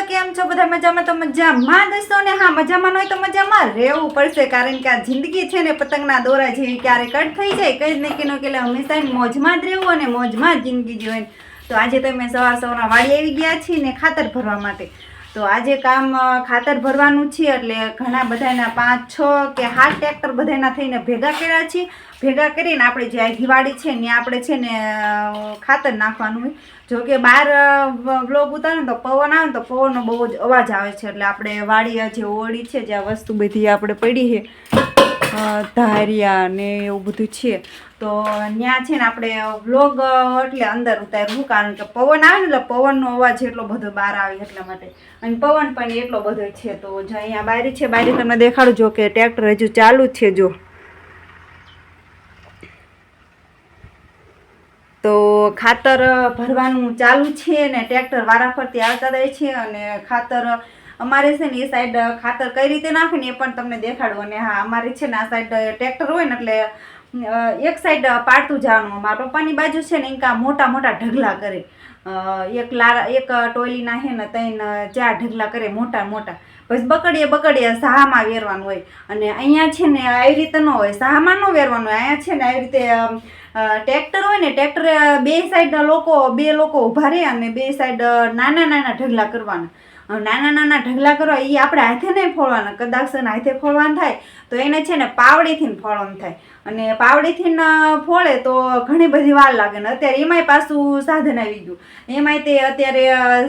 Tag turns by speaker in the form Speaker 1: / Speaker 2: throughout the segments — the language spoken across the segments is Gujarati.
Speaker 1: તો કેમ છો બધા મજામાં? તો મજામાં દોસ્તો ને હા મજામાં હોય તો મજામાં રહેવું પડશે, કારણ કે આ જિંદગી છે ને પતંગના દોરા જેવી, ક્યારે કટ થઈ જાય કઈ જ નક્કી ન કે હંમેશા મોજમાં જ રહેવું અને મોજમાં જ જિંદગી જીવવાની. તો આજે તો અમે સવારના વાડી આવી ગયા છીએ ને ખાતર ભરવા માટે. તો આજે કામ ખાતર ભરવાનું છે એટલે ઘણા બધાના 5, 6 કે 7 ટ્રેક્ટર બધાના થઈને ભેગા કર્યા છીએ. ભેગા કરીને આપણે જે આ દિવાળી છે ને આપણે છે ને ખાતર નાખવાનું હોય. જો કે બહાર બ્લોગ ઉતારે તો પવન આવે ને તો પવનનો બહુ જ અવાજ આવે છે, એટલે આપણે વાડી જે ઓળી છે જ્યાં વસ્તુ બધી આપણે પડી છે ધારિયા ને એવું બધું છે, તો ત્યાં છે ને આપણે વ્લોગ એટલે અંદર ઉતારવું, કારણ કે પવન આવે ને એટલે પવનનો અવાજ એટલો બધો બહાર આવે એટલા માટે, અને પવન પણ એટલો બધો છે. તો જો અહીંયા બારી છે, બારી તમને દેખાડું. જો કે ટ્રેક્ટર હજુ ચાલુ જ છે. જો તો ખાતર ભરવાનું ચાલુ છે ને ટ્રેક્ટર વારાફરતી આવતા રહે છે, અને ખાતર અમારે છે ને એ સાઈડ ખાતર કઈ રીતે નાખે ને એ પણ તમને દેખાડું. અને હા, અમારે છે ને આ સાઈડ ટ્રેક્ટર હોય ને એટલે એક સાઈડ પાડતું જવાનું. મારા પપ્પાની બાજુ છે ને એકા મોટા મોટા ઢગલા કરે, એક ટોલી નાખે ને 3, 4 ઢગલા કરે મોટા મોટા, પછી બકડીએ સાહામાં વેરવાનું હોય. અને અહીંયા છે ને આવી રીતે ન હોય, સાહામાં ન વેરવાનું હોય. અહીંયા છે ને આવી રીતે ટ્રેક્ટર હોય ને, ટ્રેક્ટર બે સાઈડ બે લોકો ઉભા રહે અને બે સાઈડ નાના નાના ઢગલા કરવાના. નાના નાના ઢગલા કરવા એ આપણે હાથે નહીં ફોડવાના, કદાચ હાથે ફોડવાનું થાય તો એને છે ને પાવડીથી ફોડવાનું થાય, અને પાવડીથી ફોડે તો ઘણી બધી વાર લાગે ને. અત્યારે એમાંય પાછું સાધન આવી ગયું, એમાંય તે અત્યારે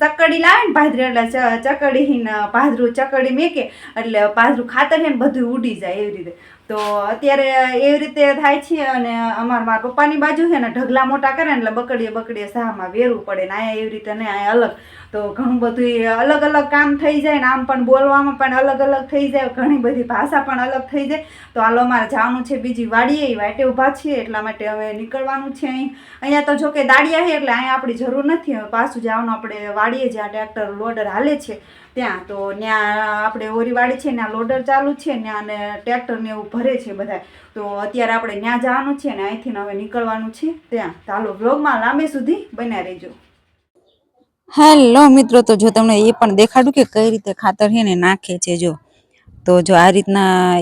Speaker 1: ચકડી લાવે ને ભાદરી, એટલે ચકડી મેકે એટલે ભાદરું ખાતર છે ને બધું ઉડી જાય એવી રીતે. તો અત્યારે એવી રીતે થાય છે. અને મારા પપ્પાની બાજુ છે ને ઢગલા મોટા કરે ને એટલે બકડીએ સાહામાં વેરવું પડે ને. અહીંયા એવી રીતે નહીં, અહીંયા અલગ. તો ઘણું બધું અલગ અલગ કામ થઈ જાય ને, આમ પણ બોલવામાં પણ અલગ અલગ થઈ જાય, ઘણી બધી ભાષા પણ અલગ થઈ જાય. તો હાલો અમારે જવાનું છે બીજી વાડીએ, વાટે ઊભા છીએ એટલા માટે હવે નીકળવાનું છે. અહીંયા તો જો કે દાડિયા છે એટલે અહીંયા આપણી જરૂર નથી. હવે પાછું જવાનું આપણે વાડીએ, જ્યાં ટ્રેક્ટર લોડર હાલે છે ત્યાં. તો ત્યાં આપણે ઓરી વાડી છે ત્યાં લોડર ચાલુ છે ત્યાં, અને ટ્રેક્ટર ને એવું ભરે છે બધા. તો અત્યારે આપણે ત્યાં જવાનું છે ને અહીંથી હવે નીકળવાનું છે ત્યાં. ચાલો બ્લોગમાં લાંબી સુધી બન્યા રહેજો.
Speaker 2: હેલો મિત્રો, તો જો તમને એ પણ દેખાડું કે કઈ રીતે ખાતર છે ને નાખે છે. જો આ રીતના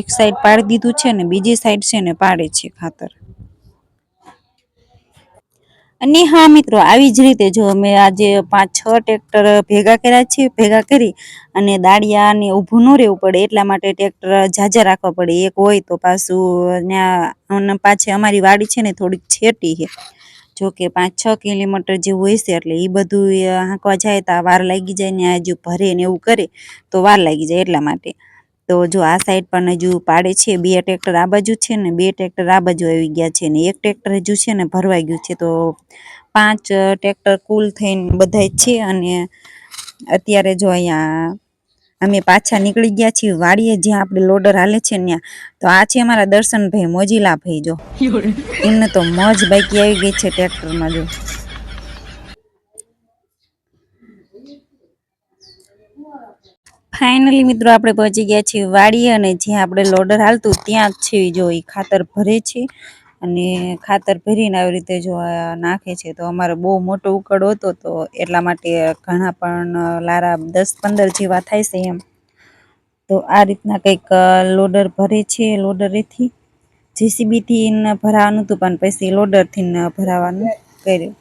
Speaker 2: એક સાઈડ પાડી દીધું છે ને બીજી સાઈડ છે ને પાડે છે ખાતર. અને હા મિત્રો, આવી જ રીતે જો અમે આજે 5, 6 ટ્રેક્ટર ભેગા કર્યા છે. ભેગા કરી અને દાડિયા ને ઊભું ન રહેવું પડે એટલા માટે ટ્રેક્ટર ઝાઝા રાખવા પડે. એક હોય તો પાછું ત્યાં પાછી અમારી વાડી છે ને થોડીક છેટી છે, જો કે 5, 6 કિલોમીટર જેવું હોય છે, એટલે એ બધું હાંકવા જાય તો વાર લાગી જાય ને. હજુ ભરે ને એવું કરે તો વાર લાગી જાય એટલા માટે. તો જો આ સાઈડ પણ હજુ પાડે છે. 2 ટ્રેક્ટર આ બાજુ છે ને 2 ટ્રેક્ટર આ બાજુ આવી ગયા છે, ને એક ટ્રેક્ટર હજુ છે ને ભરવાઈ ગયું છે. તો 5 ટ્રેક્ટર કુલ થઈને બધા છે. અને અત્યારે જો અહીંયા અમે પાછા નીકળી ગયા છીએ વાડીએ, જ્યાં આપણે લોડર હાલે છે ત્યાં. તો આ છે અમારા દર્શનભાઈ, મોજીલા ભાઈ. જો એમને તો મોજ બાકી આવી ગઈ છે ટ્રેક્ટરમાં. જો ફાઇનલી મિત્રો આપણે પહોંચી ગયા છીએ વાડીએ, અને જ્યાં આપણે લોડર હાલતું ત્યાં જ છે. જો એ ખાતર ભરે છે, અને ખાતર ભરીને આવી રીતે જો નાખે છે. તો અમારે બહુ મોટો ઉકળો હતો, તો એટલા માટે ઘણા પણ લારા 10-15 જેવા થાય છે એમ. તો આ રીતના કંઈક લોડર ભરે છે. લોડરેથી જેસીબીથી ભરાવાનું હતું, પણ પછી લોડરથી ભરાવાનું કર્યું.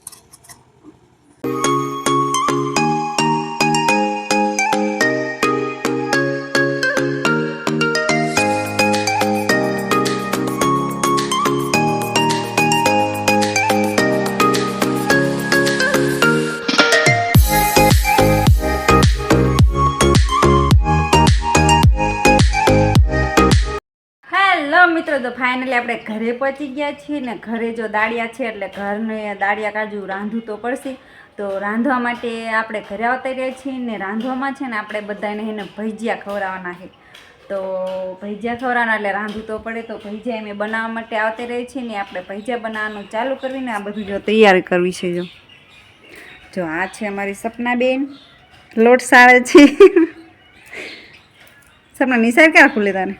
Speaker 1: મિત્રો, તો ફાઇનલી આપણે ઘરે પહોંચી ગયા છીએ ને. ઘરે જો દાળિયા છે એટલે ઘરને દાળિયા કાજુ રાંધવું તો પડશે. તો રાંધવા માટે આપણે ઘરે આવતા રહ્યા છીએ ને. રાંધવામાં છે ને આપણે બધાને એને ભજીયા ખવડાવવાના છે. તો ભજીયા ખવડાવવાના એટલે રાંધવું તો પડે. તો ભજીયા અમે બનાવવા માટે આવતા રહીએ છીએ ને. આપણે ભજીયા બનાવવાનું ચાલુ કરવીને આ બધું જો તૈયારી કરવી છે. જો આ છે અમારી સપનાબેન, લોટ સાળે છે. સપના નિશાળ ક્યાં ખુલે તારે?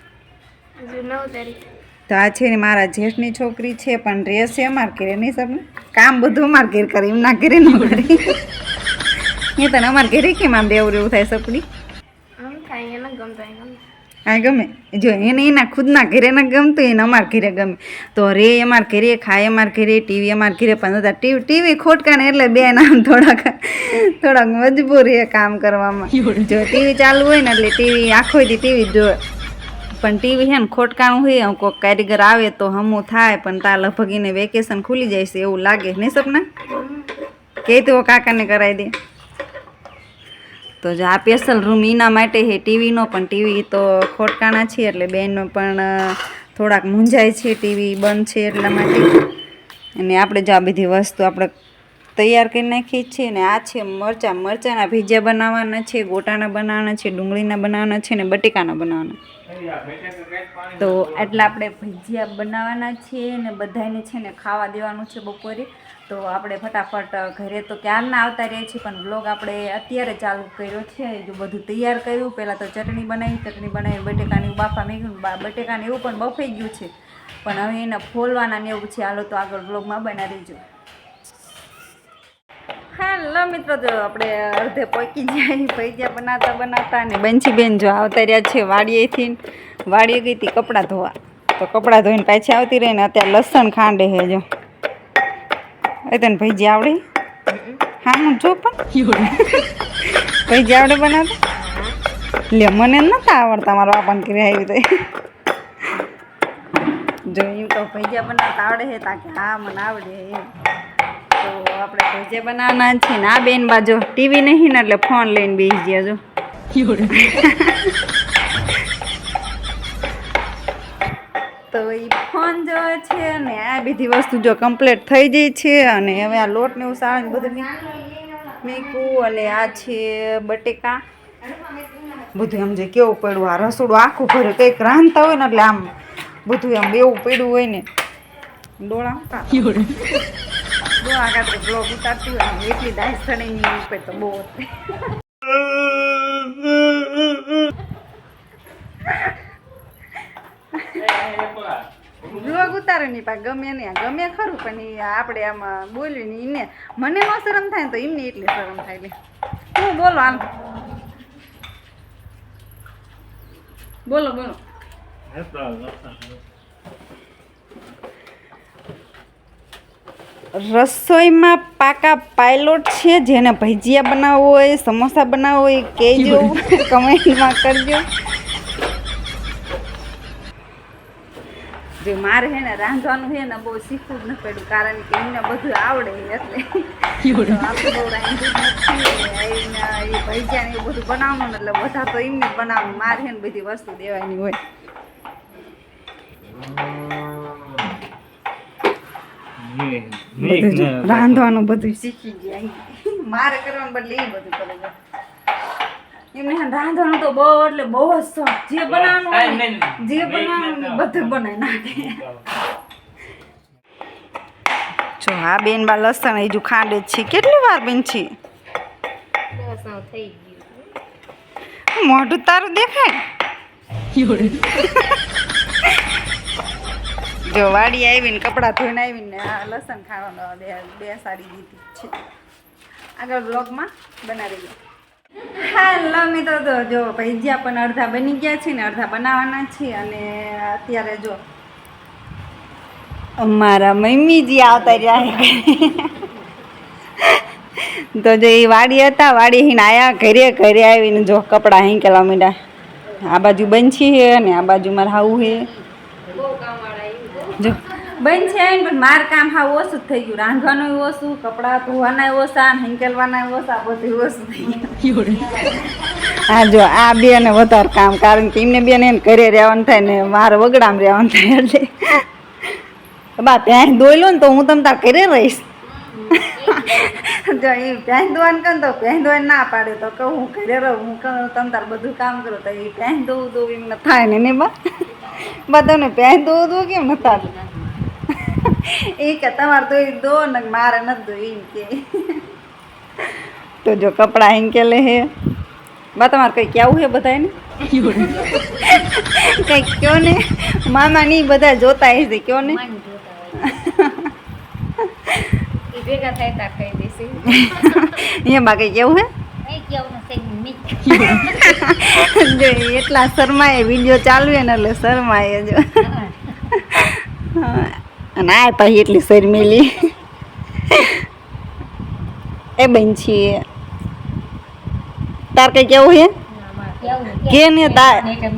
Speaker 1: તો આ છે ને મારા જેઠની છોકરી છે, પણ રહેશે અમારે ઘરે નહીં. સપને કામ બધું અમારે ઘેર કરે, એમના ઘરે ન કરે. એ તને અમારે ઘરે કેમ આમ બેવું એવું થાય સપડી હા ગમે જો એને એના ખુદના ઘરે ના ગમતું એને અમારા ઘરે ગમે તો રે અમારા ઘરે ખાય અમારા ઘરે ટીવી અમારા ઘરે પણ ટીવી ખોટકાને એટલે બે નામ થોડાક મજબૂર એ કામ કરવામાં જો ટીવી ચાલુ હોય ને એટલે ટીવી આખો દી ટીવી જ જોવે પણ ટીવી છે ને ખોટકાનું હોય કોઈક કારીગર આવે તો હમું થાય પણ તા લગભગ વેકેશન ખુલી જાય છે એવું લાગે ને સપના કે તો કાકાને કરાવી દે તો જો આ સ્પેશિયલ રૂમ એના માટે છે ટીવીનો પણ ટીવી તો ખોટકાના છે એટલે બેનનો પણ થોડાક મૂંઝાય છે ટીવી બંધ છે એટલા માટે અને આપણે જો આ બધી વસ્તુ આપણે તૈયાર કરી નાખીએ છીએ ને આ છે મરચાંના ભજીયા બનાવવાના છે ગોટાના બનાવવાના છે ડુંગળીના બનાવવાના છે ને બટેકાના બનાવવાના તો એટલે આપણે ભજીયા બનાવવાના છે ને બધાને છે ને ખાવા દેવાનું છે બપોરે તો આપણે ફટાફટ ઘરે તો ક્યારના આવતા રહીએ છીએ પણ વ્લોગ આપણે અત્યારે ચાલુ કર્યો છે જો બધું તૈયાર કર્યું પહેલાં તો ચટણી બનાવી બટેકાની બાફા મેં બટેકાને એવું પણ બફાઈ ગયું છે પણ હવે એને ફોલવાના ને એવું છે હાલો તો આગળ વ્લોગમાં બનાવી દેજો હેલો મિત્રો જો આપણે અડધે પહોંચી જાય ભજીયા બનાવતા ને બંછી બેન જો આવતા રહ્યા છે વાડીએથી વાડીએ ગઈ હતી કપડાં ધોવા તો કપડાં ધોઈને પાછી આવતી રહી ને અત્યારે લસણ ખાંડે છે જો તને ભજીયા આવડે હા હું જો પણ ભજીયા આવડે બનાવતા લે મને નતા આવડતા મારા બાપાને ઘરે આવી તો જો એમ તો ભજીયા બનાવતા આવડે છે તાકે હા મને આવડે એમ તો આપણે ભજીયા બનાવવાના છે ને આ બેન બાજુ ટીવી નહીં ને એટલે ફોન લઈને બેસી ગયા જો તો એ ફોન જોવે છે ને આ બધી વસ્તુ જો કમ્પ્લીટ થઈ ગઈ છે અને હવે આ લોટ ને એવું સારું બધું મીકું અને આ છે બટેકા બધું એમ જે કેવું પડ્યું આ રસોડું આખું ભરે કંઈક રાંધતા હોય ને એટલે આમ બધું એમ બેવું પડ્યું હોય ને ડોળા કાતરે બ્લોગ ઉતારતી હોય એટલી દાસ ચડીની ઉપર તો બહુ બ્લોગ ઉતારે નહીં પા ગમે નહીં ગમે ખરું પણ એ આપણે આમાં બોલ્યું ને એને મને ન શરમ થાય ને તો એમને એટલી શરમ થાય લે હું બોલો હાલ બોલો રસોઈમાં પાકા પાયલોટ છે જેને ભજીયા બનાવવો હોય સમોસા બનાવવો હોય કહેજો કમેન્ટમાં કરજો જો મારે હે ને રાંધવાનું છે ને બહુ શીખવું જ ન પડ્યું કારણ કે એમને બધું આવડે એટલે આપણે બહુ રાંધ્યું નથી એ ભજીયા ને એવું બધું બનાવવાનું એટલે બધા તો એમને જ બનાવવાનું મારે છે ને બધી વસ્તુ દેવાની હોય રાંધવાનું બધું શીખી ગયા મારે કરવાનું બદલે એ બધું કરે એમને રાંધવાનું તો બહુ એટલે બહુ જ શોખ જે બનાવવાનું બધું બનાવી નાખે જો હા બેન બા લસણ હજુ ખાંડે જ છે કેટલી વાર બેન છે મોઢું તારું દેખાય જો વાડી આવીને કપડાં ધોઈને આવીને આ લસણ ખાવાનું બે સાડી દીધી છે આગળ બ્લોગમાં બનાવી દો હેલો મિત્રો તો જો ભજીયા પણ અડધા બની ગયા છે ને અડધા બનાવવાના છે અને અત્યારે જો અમારા મમ્મીજી આવતા રહ્યા તો જો એ વાડી હતા વાડી હીને આયા ઘરે આવીને જો કપડાં હિંકેલા માંડ્યા આ બાજુ બંછી છે અને આ બાજુ મારે હાવું છે જો બંધ છે આવીને પણ માર કામ હા ઓછું જ થઈ ગયું રાંધવાનું ઓછું કપડાં ધોવાના ઓછા હિંકેલવાના ઓછા બધું ઓછું થઈ ગયું હા જો આ બેને વધારે કામ કારણ કે એમને બેન એને ઘરે રહેવાનું થાય ને મારે વગડામાં રહેવાનું થાય એટલે બા ત્યાં દોઈ લો ને તો હું તમ તાર ઘરે રહીશ જો એ પ્યાંય દોવાનું કહું તો પ્યાંય દોવાને ના પાડે તો કહું હું ઘરે રહું હું કહું તમ તાર બધું કામ કરું તો એ પ્યાંય દોવું એમને થાય ને બા તમને પ્યાંય દોવું કેમ ન થતું એ કે તમારે દોઈ દો ને મારે નથી દોઈ એમ કે તો જો કપડાં હિંકેલે હે બા તમારે કંઈ કેવું છે બધાને કંઈક કયો ને મામા ની બધા જોતા હશે કયો ને
Speaker 3: ભેગા થાય તા કહી દેશે
Speaker 1: અહીંયા બા કંઈ કેવું હે જો એટલા શરમાય વિડીયો ચાલુ ને એટલે શરમાય જો અને આ પાછી એટલી શરમેલી એ બેન છીએ તાર કઈ કેવું છે કે ને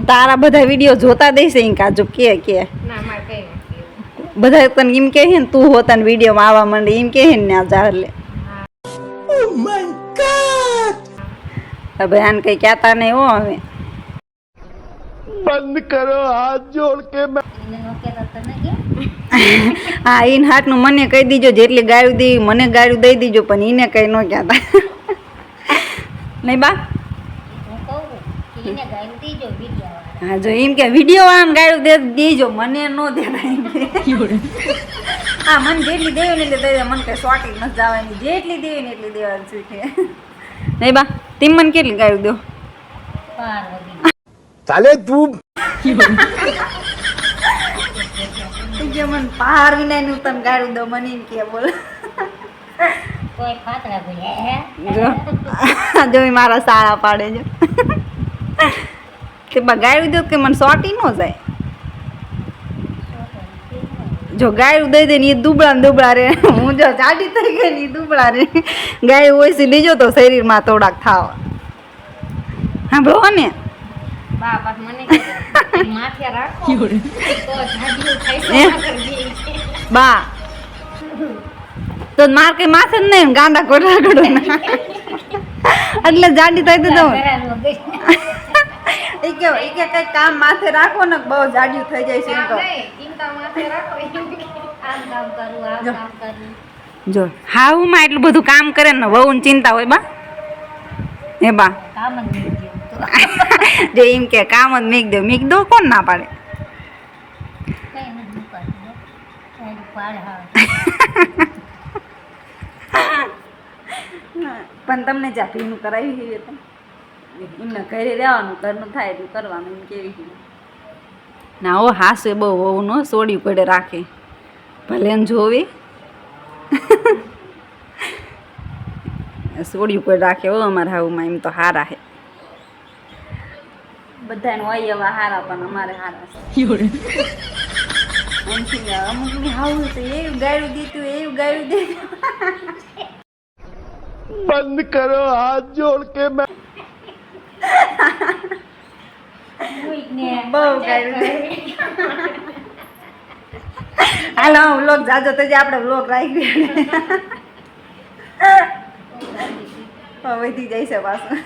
Speaker 1: તારા બધા વિડીયો જોતા દેશે એમ કાજુ કે બધા તને એમ કે ને તું હોતા વિડીયોમાં આવવા માંડે એમ કે ને જા એટલે હવે આને કઈ કહેતા નહીં હો હવે
Speaker 3: બંધ કરો હાથ જોડ કે
Speaker 1: હા એને હાથનું મને કહી દીજો જેટલી ગાયું દેવી મને ગાયું દઈ દીજો પણ એને કઈ ન કહેતા નહીં બા હા જો એમ કે વિડીયો વાળાને ગાયું દે દેજો મને ન દેતા એમ કે હા મને જેટલી દેવી ને એટલે દઈ મને કઈ શોર્ટિંગ નથી જવાની જેટલી દેવી ને એટલી દેવાની છે કે નહીં બા તેમ મને કેટલી ગાયું દો
Speaker 3: ચાલે તું
Speaker 1: કે મને પહાર વિના નું તને ગાયું દો મને એમ કે બોલ જો મારા સારા પાડે જો કે બા ગાયું દો કે મને સોટી ન જાય જો ગાયું દઈ દે ને એ દુબળા ને દુબળા રે હું જો જાડી થઈ ગઈ ને એ દુબળા રે ગાય ઓછી લીજો તો શરીરમાં થોડાક થાવ હા બહુ ને બા તો માર કઈ માથે જ નહીં ગાંડા કોટા કડો એટલે જાડી થઈ તો એ કે કઈ કામ માથે રાખો ને બહુ જાડિયું થઈ જાય છે જો હા હું માં એટલું બધું કામ કરે ને બહુ ચિંતા હોય બા હે બા જો એમ કે કામ જ મીક દો કોણ ના પાડે પણ તમને ચા પીનું કરાવી છે તો એમને ઘરે રહેવાનું ઘરનું થાય એટલું કરવાનું એમ કેવી ના ઓ હાસે બહુ હોવું ન સોડ્યું પડે રાખે ભલે ને જોવે સોડ્યું પડે રાખે હો અમારા હાઉમાં એમ તો હારા હે બધાને હોય એવા હારા પણ અમારે હારા છે અમુક હાવું તો એવું ગાયું દીધું એવું ગાયું દીધું
Speaker 3: બંધ કરો હાથ જોડ કે
Speaker 1: બહુ ગાયું હાલો વ્લોગ જાજો તો આપણે વ્લોગ રાખી વધી જાય છે પાછું